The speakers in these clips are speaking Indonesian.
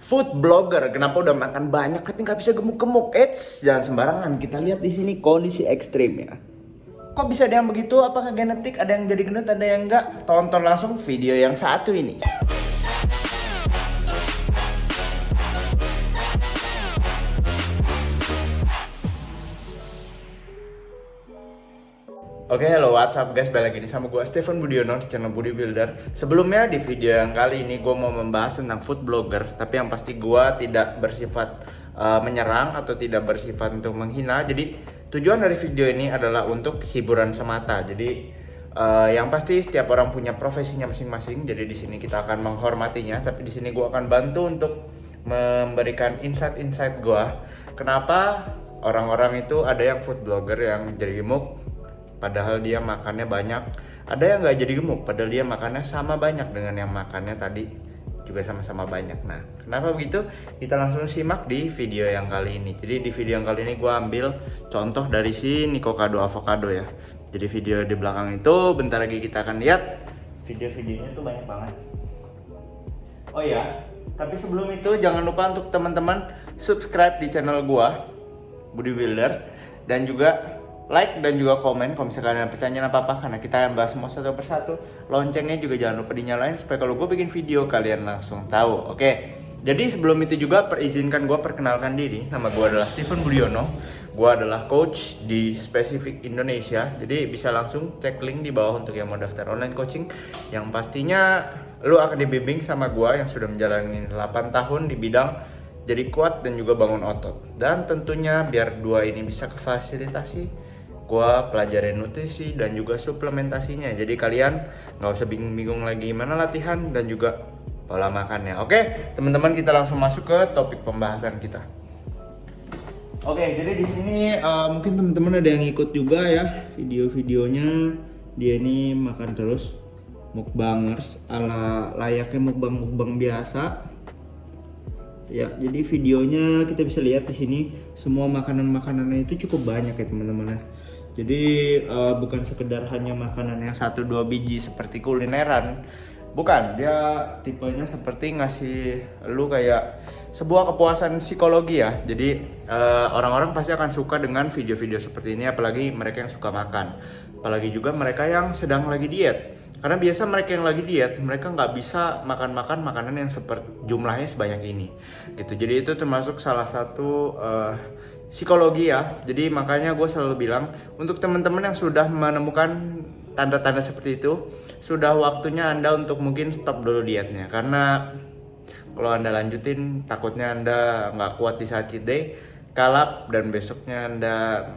Food blogger, kenapa udah makan banyak tapi nggak bisa gemuk-gemuk? Eits, jangan sembarangan. Kita lihat di sini kondisi ekstrim ya. Kok bisa ada yang begitu? Apakah genetik? Ada yang jadi gendut, ada yang enggak? Tonton langsung video yang satu ini. Oke, hello, what's up guys? Balik lagi nih sama gue Stephen Budiono di channel Budi Builder. Sebelumnya di video yang kali ini gue mau membahas tentang food blogger, tapi yang pasti gue tidak bersifat menyerang atau tidak bersifat untuk menghina. Jadi tujuan dari video ini adalah untuk hiburan semata. Jadi yang pasti setiap orang punya profesinya masing-masing. Jadi di sini kita akan menghormatinya, tapi di sini gue akan bantu untuk memberikan insight-insight gue. Kenapa orang-orang itu ada yang food blogger yang jadi gemuk padahal dia makannya banyak, ada yang nggak jadi gemuk padahal dia makannya sama banyak dengan yang makannya tadi juga sama-sama banyak. Nah, kenapa begitu? Kita langsung simak di video yang kali ini. Jadi di video yang kali ini gue ambil contoh dari si Nikocado Avocado ya. Jadi video di belakang itu bentar lagi kita akan lihat. Video-videonya tuh banyak banget. Oh ya, tapi sebelum itu jangan lupa untuk teman-teman subscribe di channel gue Budi Builder, dan juga like dan juga komen kalau misalkan ada pertanyaan apa-apa, karena kita akan bahas semua satu persatu. Loncengnya juga jangan lupa dinyalain supaya kalau gue bikin video kalian langsung tahu. Oke, jadi sebelum itu juga izinkan gue perkenalkan diri. Nama gue adalah Stephen Budiono. Gue adalah coach di Spesifik Indonesia. Jadi bisa langsung cek link di bawah untuk yang mau daftar online coaching. Yang pastinya lu akan dibimbing sama gue yang sudah menjalani 8 tahun di bidang jadi kuat dan juga bangun otot. Dan tentunya biar dua ini bisa kefasilitasi, gua pelajarin nutrisi dan juga suplementasinya. Jadi kalian nggak usah bingung-bingung lagi mana latihan dan juga pola makannya. Oke, teman-teman, kita langsung masuk ke topik pembahasan kita. Oke, jadi di sini mungkin teman-teman ada yang ikut juga ya video-videonya. Dia ini makan terus, mukbangers ala layaknya mukbang biasa. Ya, jadi videonya kita bisa lihat di sini semua makanan-makanannya itu cukup banyak ya teman-teman ya. Jadi bukan sekedar hanya makanan yang 1-2 biji seperti kulineran. Bukan, dia tipenya seperti ngasih lu kayak sebuah kepuasan psikologi ya. Jadi orang-orang pasti akan suka dengan video-video seperti ini, apalagi mereka yang suka makan. Apalagi juga mereka yang sedang lagi diet. Karena biasa mereka yang lagi diet, mereka nggak bisa makan makanan yang jumlahnya sebanyak ini, gitu. Jadi itu termasuk salah satu psikologi ya. Jadi makanya gue selalu bilang untuk teman-teman yang sudah menemukan tanda-tanda seperti itu, sudah waktunya Anda untuk mungkin stop dulu dietnya. Karena kalau Anda lanjutin, takutnya Anda nggak kuat di saat cheat day, kalap, dan besoknya Anda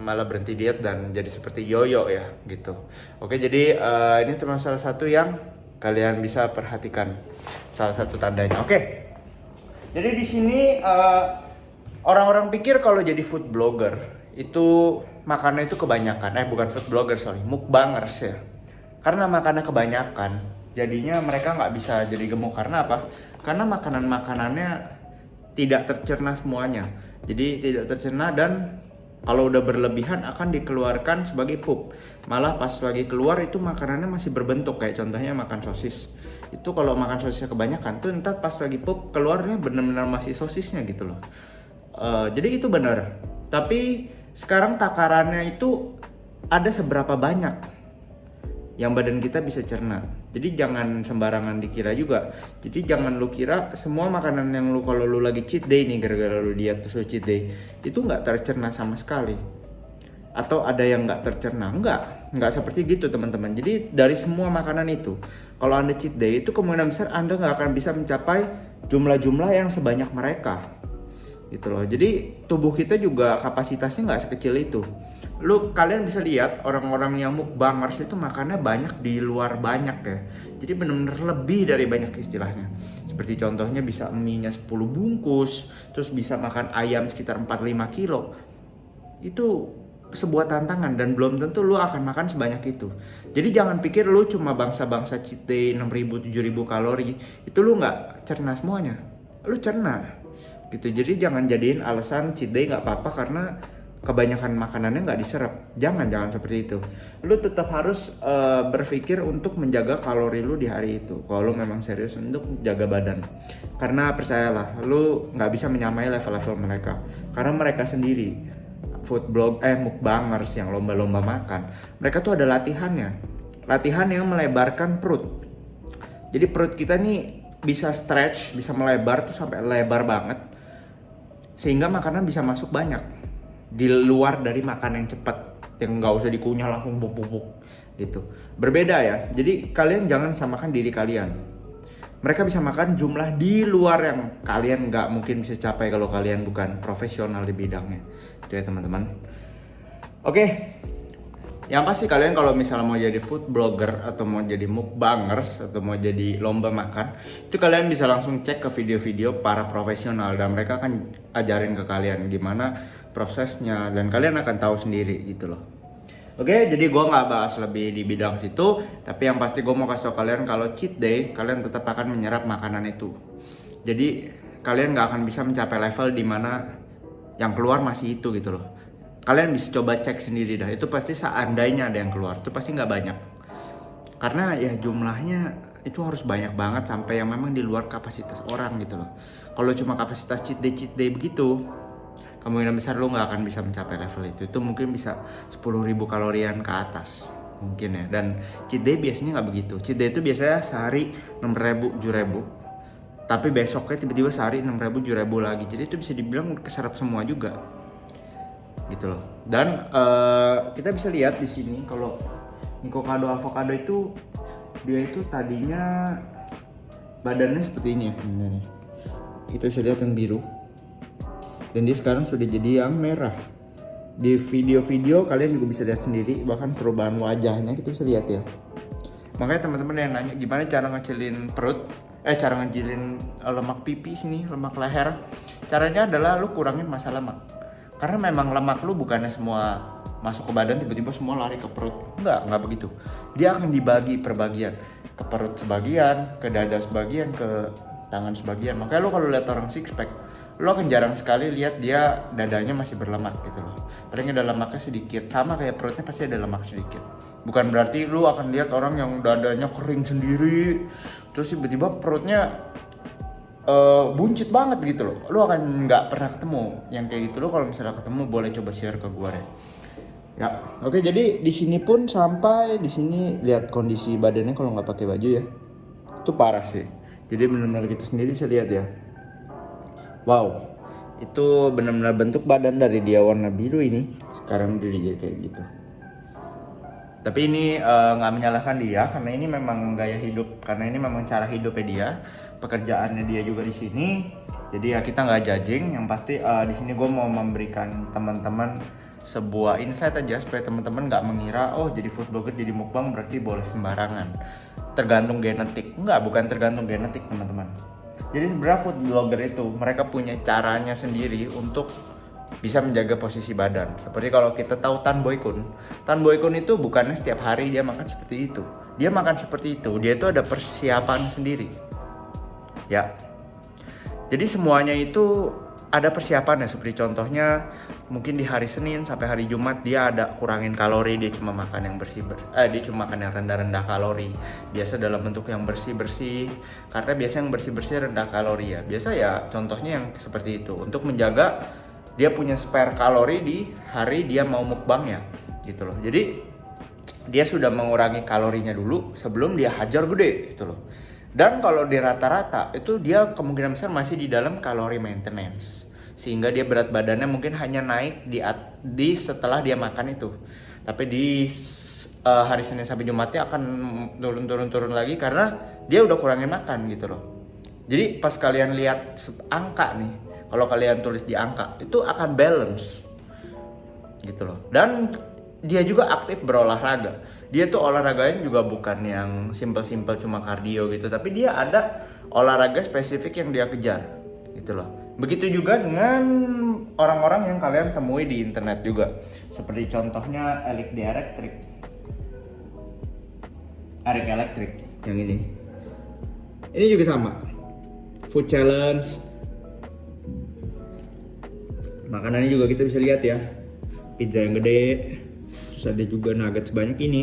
malah berhenti diet dan jadi seperti yoyo ya gitu. Oke, jadi ini termasuk salah satu yang kalian bisa perhatikan, salah satu tandanya. Oke, jadi di sini orang-orang pikir kalau jadi food blogger itu makannya itu kebanyakan. Bukan food blogger, sorry, mukbangers ya. Karena makannya kebanyakan, jadinya mereka nggak bisa jadi gemuk. Karena apa? Karena makanannya tidak tercerna semuanya. Jadi tidak tercerna, dan kalau udah berlebihan akan dikeluarkan sebagai pup. Malah pas lagi keluar itu makanannya masih berbentuk, kayak contohnya makan sosis. Itu kalau makan sosisnya kebanyakan tuh ntar pas lagi pup keluarnya benar-benar masih sosisnya gitu loh. Jadi itu benar. Tapi sekarang takarannya itu ada seberapa banyak yang badan kita bisa cerna. Jadi jangan sembarangan dikira juga. Jadi jangan lu kira semua makanan yang lu kalau lu lagi cheat day nih, gara-gara lu diet terus lu cheat day, itu nggak tercerna sama sekali. Atau ada yang nggak tercerna. Nggak seperti gitu teman-teman. Jadi dari semua makanan itu, kalau Anda cheat day itu kemungkinan besar Anda nggak akan bisa mencapai jumlah-jumlah yang sebanyak mereka, gitu loh. Jadi tubuh kita juga kapasitasnya nggak sekecil itu. Kalian bisa lihat orang-orang yang mukbangers itu makannya banyak di luar banyak ya. Jadi benar-benar lebih dari banyak istilahnya. Seperti contohnya bisa mie-nya 10 bungkus, terus bisa makan ayam sekitar 4-5 kilo. Itu sebuah tantangan dan belum tentu lu akan makan sebanyak itu. Jadi jangan pikir lu cuma bangsa-bangsa cheat day 6.000-7.000 kalori, itu lu nggak cerna semuanya. Lu cerna gitu. Jadi jangan jadiin alasan cheat day nggak apa-apa, karena kebanyakan makanannya nggak diserap. Jangan seperti itu. Lu tetap harus berpikir untuk menjaga kalori lu di hari itu. Kalau lu memang serius untuk jaga badan. Karena percayalah, lu nggak bisa menyamai level-level mereka. Karena mereka sendiri mukbangers yang lomba-lomba makan. Mereka tuh ada latihannya. Latihan yang melebarkan perut. Jadi perut kita nih bisa stretch, bisa melebar tuh sampai lebar banget. Sehingga makanan bisa masuk banyak. Di luar dari makan yang cepat, yang nggak usah dikunyah langsung bubuk-bubuk gitu. Berbeda ya. Jadi kalian jangan samakan diri kalian. Mereka bisa makan jumlah di luar yang kalian nggak mungkin bisa capai kalau kalian bukan profesional di bidangnya. Itu ya teman-teman. Oke. Yang pasti kalian kalau misalnya mau jadi food blogger atau mau jadi mukbangers atau mau jadi lomba makan, itu kalian bisa langsung cek ke video-video para profesional dan mereka akan ajarin ke kalian gimana prosesnya dan kalian akan tahu sendiri gitu loh. Oke, jadi gue nggak bahas lebih di bidang situ, tapi yang pasti gue mau kasih tau kalian kalau cheat day kalian tetap akan menyerap makanan itu. Jadi kalian nggak akan bisa mencapai level di mana yang keluar masih itu gitu loh. Kalian bisa coba cek sendiri dah, itu pasti seandainya ada yang keluar, itu pasti nggak banyak. Karena ya jumlahnya itu harus banyak banget sampai yang memang di luar kapasitas orang gitu loh. Kalau cuma kapasitas cheat day begitu, kemungkinan besar lo nggak akan bisa mencapai level itu. Itu mungkin bisa 10.000 kalorian ke atas mungkin ya. Dan cheat day biasanya nggak begitu. Cheat day itu biasanya sehari 6.000, 7.000. Tapi besoknya tiba-tiba sehari 6.000, 7.000 lagi. Jadi itu bisa dibilang keserap semua juga. Gitu loh. Dan kita bisa lihat di sini kalau Nikocado Avocado itu dia itu tadinya badannya seperti ini ya sebenarnya. Itu bisa lihat yang biru. Dan dia sekarang sudah jadi yang merah. Di video-video kalian juga bisa lihat sendiri, bahkan perubahan wajahnya kita bisa lihat ya. Makanya teman-teman yang nanya gimana cara ngecilin perut, cara ngecilin lemak pipi sini, lemak leher. Caranya adalah lu kurangin massa lemak. Karena memang lemak lu bukannya semua masuk ke badan tiba-tiba semua lari ke perut. Enggak begitu. Dia akan dibagi per bagian. Ke perut sebagian, ke dada sebagian, ke tangan sebagian. Makanya lu kalau lihat orang six pack, lo akan jarang sekali lihat dia dadanya masih berlemak gitu loh. Paling ada lemaknya sedikit, sama kayak perutnya pasti ada lemak sedikit. Bukan berarti lo akan lihat orang yang dadanya kering sendiri, terus tiba-tiba perutnya buncit banget gitu loh. Lo akan nggak pernah ketemu yang kayak gitu. Lo kalau misalnya ketemu boleh coba share ke gue deh. Ya, oke. Jadi di sini pun sampai di sini lihat kondisi badannya kalau nggak pakai baju ya, itu parah sih. Jadi benar-benar kita sendiri bisa lihat ya. Wow, itu benar-benar bentuk badan dari dia warna biru ini sekarang udah jadi kayak gitu. Tapi ini nggak menyalahkan dia karena ini memang gaya hidup, karena ini memang cara hidupnya dia, pekerjaannya dia juga di sini. Jadi ya kita nggak judging. Yang pasti di sini gue mau memberikan teman-teman sebuah insight aja supaya teman-teman nggak mengira jadi food blogger jadi mukbang berarti boleh sembarangan. Tergantung genetik. Bukan tergantung genetik teman-teman. Jadi sebenarnya food blogger itu mereka punya caranya sendiri untuk bisa menjaga posisi badan. Seperti kalau kita tahu Tan Boy Kun itu bukannya setiap hari dia makan seperti itu. Dia makan seperti itu, dia itu ada persiapan sendiri. Ya. Jadi semuanya itu ada persiapannya, seperti contohnya mungkin di hari Senin sampai hari Jumat dia ada kurangin kalori, dia cuma makan yang dia cuma makan yang rendah-rendah kalori. Biasa dalam bentuk yang bersih-bersih, karena biasa yang bersih-bersih rendah kalori ya. Biasa ya contohnya yang seperti itu untuk menjaga dia punya spare kalori di hari dia mau mukbang ya, gitu loh. Jadi dia sudah mengurangi kalorinya dulu sebelum dia hajar gede gitu loh. Dan kalau di rata-rata itu dia kemungkinan besar masih di dalam kalori maintenance. Sehingga dia berat badannya mungkin hanya naik di setelah dia makan itu. Tapi di hari Senin sampai Jumatnya akan turun lagi karena dia udah kurangin makan gitu loh. Jadi pas kalian lihat angka nih, kalau kalian tulis di angka itu akan balance gitu loh. Dan dia juga aktif berolahraga. Dia tuh olahraganya juga bukan yang simple-simple cuma kardio gitu, tapi dia ada olahraga spesifik yang dia kejar gitu loh. Begitu juga dengan orang-orang yang kalian temui di internet juga. Seperti contohnya Eric Electric yang ini. Ini juga sama. Food challenge. Makanannya juga kita bisa lihat ya. pizza yang gede, terus ada juga nugget sebanyak ini.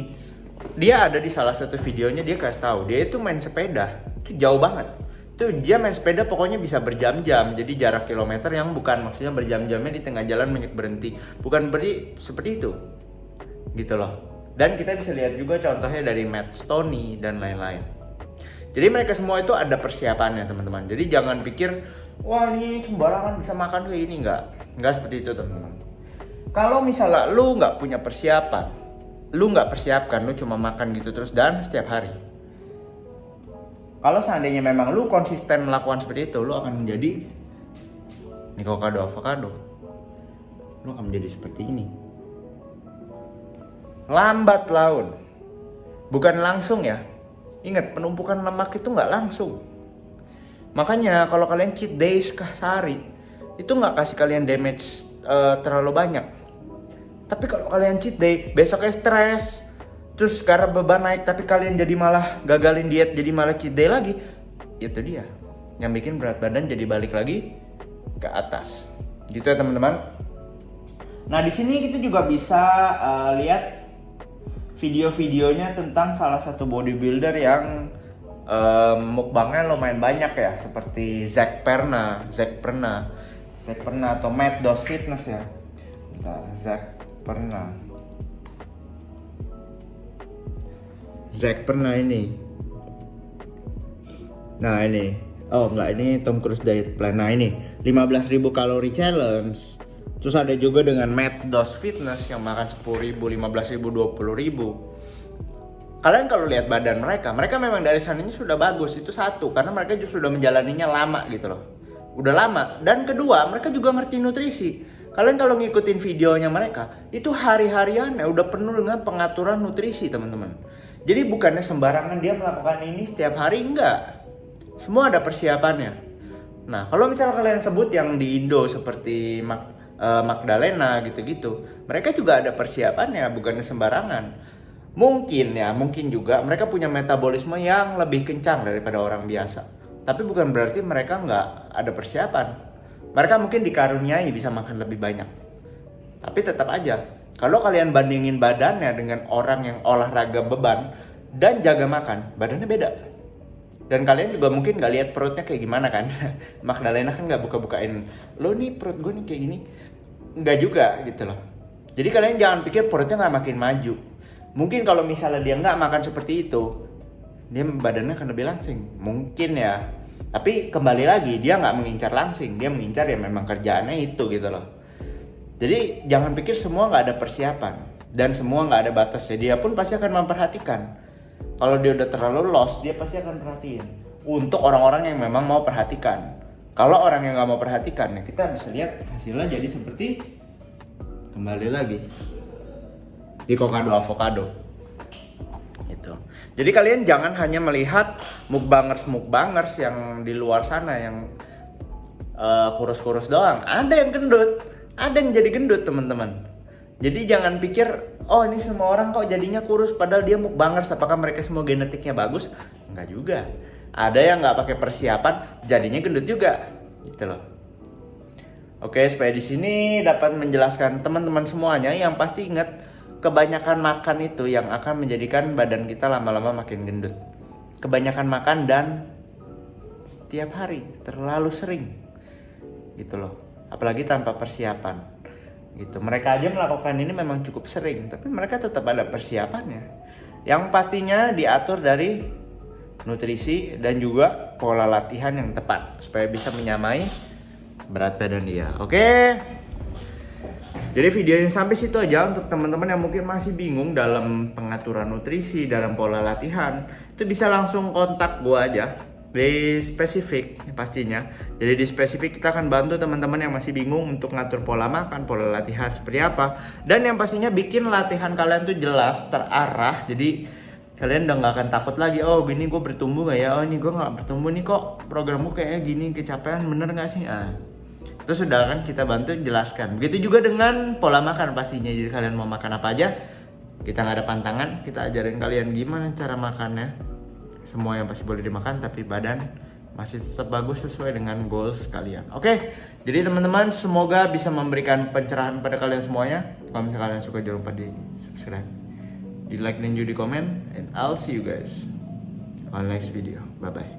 Dia ada di salah satu videonya, dia kasih tahu dia itu main sepeda itu jauh banget. Itu dia main sepeda pokoknya bisa berjam-jam, jadi jarak kilometer yang bukan maksudnya berjam-jamnya di tengah jalan banyak berhenti, bukan berarti seperti itu gitu loh. Dan kita bisa lihat juga contohnya dari Matt Stoney dan lain-lain. Jadi mereka semua itu ada persiapannya teman-teman. Jadi jangan pikir wah ini sembarangan bisa makan kayak ini, nggak seperti itu teman-teman. Kalau misalnya lu nggak punya persiapan, lu nggak persiapkan, lu cuma makan gitu terus dan setiap hari. Kalau seandainya memang lu konsisten melakukan seperti itu, lu akan menjadi Nikocado Avocado. Lu akan menjadi seperti ini. Lambat laun. Bukan langsung ya. Ingat, penumpukan lemak itu nggak langsung. Makanya kalau kalian cheat days sehari, itu nggak kasih kalian damage terlalu banyak. Tapi kalau kalian cheat day, besoknya stres, terus karena beban naik tapi kalian jadi malah gagalin diet, jadi malah cheat day lagi, itu dia yang bikin berat badan jadi balik lagi ke atas. Gitu ya teman-teman. Nah di sini kita juga bisa lihat video-videonya tentang salah satu bodybuilder yang mukbangnya lumayan banyak ya, seperti Zac Perna atau Matt Dos Fitness ya. Bentar, Zac Perna ini. Nah ini, oh enggak, ini Tom Cruise Diet Plan. Nah ini 15.000 kalori challenge. Terus ada juga dengan Matt Dos Fitness yang makan 10.000, 15.000, 20.000. Kalian kalau lihat badan mereka memang dari sananya sudah bagus. Itu satu, karena mereka juga sudah menjalaninya lama gitu loh. Udah lama. Dan kedua, mereka juga ngerti nutrisi. Kalian kalau ngikutin videonya mereka, itu hari-hariannya udah penuh dengan pengaturan nutrisi teman-teman. Jadi bukannya sembarangan dia melakukan ini setiap hari, enggak. Semua ada persiapannya. Nah kalau misalnya kalian sebut yang di Indo seperti Magdalena gitu-gitu, mereka juga ada persiapannya, bukannya sembarangan. Mungkin juga mereka punya metabolisme yang lebih kencang daripada orang biasa. Tapi bukan berarti mereka nggak ada persiapan. Mereka mungkin dikaruniai bisa makan lebih banyak. Tapi tetap aja, kalau kalian bandingin badannya dengan orang yang olahraga beban dan jaga makan, badannya beda. Dan kalian juga mungkin nggak lihat perutnya kayak gimana kan. Magdalena kan nggak buka-bukain, lo nih perut gue nih kayak gini. Nggak juga gitu loh. Jadi kalian jangan pikir perutnya nggak makin maju. Mungkin kalau misalnya dia nggak makan seperti itu, dia badannya akan lebih langsing. Mungkin ya. Tapi kembali lagi, dia nggak mengincar langsing. Dia mengincar ya memang kerjaannya itu gitu loh. Jadi jangan pikir semua nggak ada persiapan. Dan semua nggak ada batasnya. Dia pun pasti akan memperhatikan. Kalau dia udah terlalu lost, dia pasti akan perhatiin. Untuk orang-orang yang memang mau perhatikan. Kalau orang yang nggak mau perhatikan, ya kita bisa lihat hasilnya jadi seperti kembali lagi Nikocado Avocado. Itu. Jadi kalian jangan hanya melihat mukbangers yang di luar sana yang kurus-kurus doang. Ada yang gendut, ada yang jadi gendut teman-teman. Jadi jangan pikir, oh ini semua orang kok jadinya kurus padahal dia mukbangers, apakah mereka semua genetiknya bagus? Enggak juga. Ada yang nggak pakai persiapan jadinya gendut juga, gitu loh. Oke, supaya di sini dapat menjelaskan teman-teman semuanya yang pasti ingat, kebanyakan makan itu yang akan menjadikan badan kita lama-lama makin gendut. Kebanyakan makan dan setiap hari, terlalu sering, gitu loh. Apalagi tanpa persiapan. Gitu. Mereka aja melakukan ini memang cukup sering, tapi mereka tetap ada persiapannya. Yang pastinya diatur dari nutrisi dan juga pola latihan yang tepat supaya bisa menyamai berat badan dia. Oke. Jadi videonya sampai situ aja untuk teman-teman yang mungkin masih bingung dalam pengaturan nutrisi, dalam pola latihan. Itu bisa langsung kontak gua aja di spesifik pastinya. Jadi di spesifik kita akan bantu teman-teman yang masih bingung untuk ngatur pola makan, pola latihan seperti apa, dan yang pastinya bikin latihan kalian tuh jelas, terarah. Jadi kalian udah nggak akan takut lagi, oh gini gue bertumbuh nggak ya, oh ini gue nggak bertumbuh nih, kok programmu kayaknya gini, kecapean bener nggak sih? Itu sudah akan kita bantu jelaskan. Begitu juga dengan pola makan pastinya. Jadi kalian mau makan apa aja, kita nggak ada pantangan, kita ajarin kalian gimana cara makannya. Semua yang pasti boleh dimakan, tapi badan masih tetap bagus sesuai dengan goals kalian. Oke, jadi teman-teman semoga bisa memberikan pencerahan pada kalian semuanya. Kalau misalnya kalian suka jangan lupa di subscribe, di like dan juga di komen. And I'll see you guys on next video. Bye bye.